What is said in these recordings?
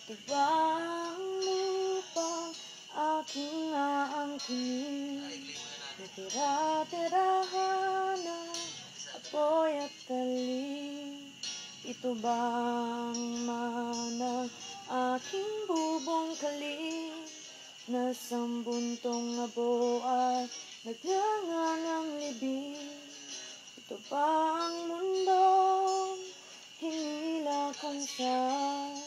Ito ba ang lupang aking aangkinin? Natira-tirahan na apoy at talim. Ito ba ang manang aking bubungkalin? Na sambuntong abo ay nagngangalang libing. Ito ba ang mundong hinila kung saan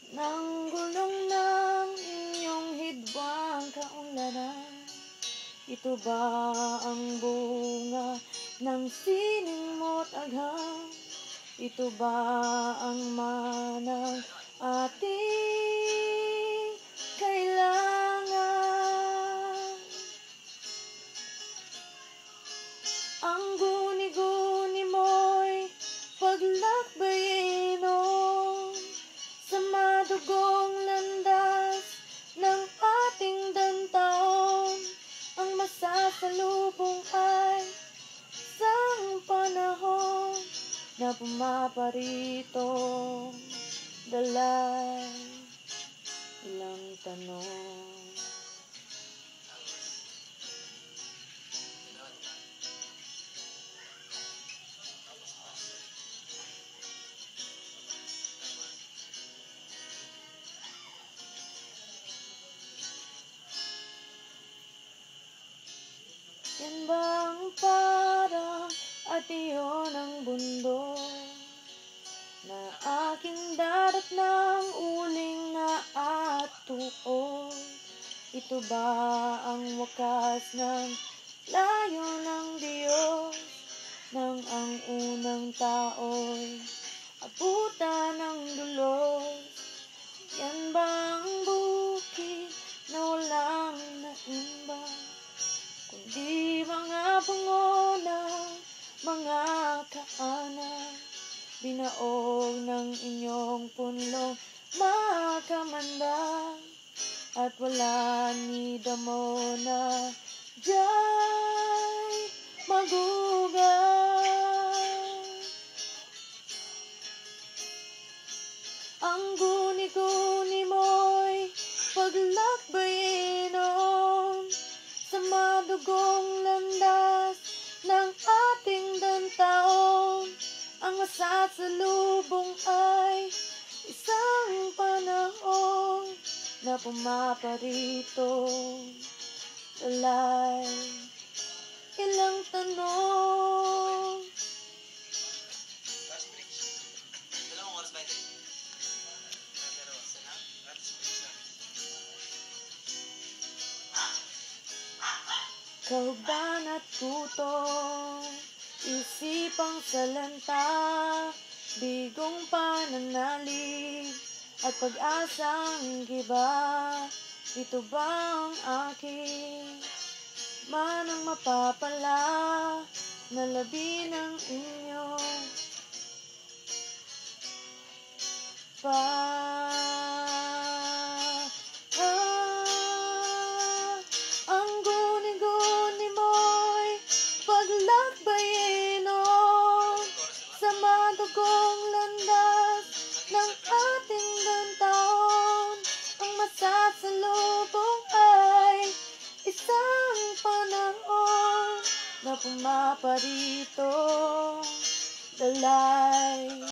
nang gulong ng inyong hidwang kaunlaran? Ito ba ang bunga ng sining mo't agham? Ito ba ang manang ating kailangan? Ang guni-guni mo'y paglakbayin sa madugong landas ng ating dantaon. Ang masasalubong ay isang panahon na pumaparito, dalay ilang tanong. Yan bang parang at iyon ang bundok na aking darat ng uling na atuon? Ito ba ang wakas ng layo ng Diyos nang ang unang tao'y abutan ng dulos? Yan bang bukid na walang naimbang, kundi mga bungo ng mga kaanak, binaog ng inyong punlong makamandag, at wala ni damo na diya'y magugat. Ang guni-guni mo'y paglakbayin sa madugong landas ng ating dantaon. Ang masasalubong ay isang panahon na pumaparito, dalay ilang tanong. Kauban at kutong, isipang salanta, bigong pananalig at pag-asang giba. Ito ba ang aking manang mapapala na labi ng inyong ang guni-guni mo'y paglakbayin sa madugong landas ng ating dantaon. Ang masasalubong ay isang panahon na pumaparito, dalay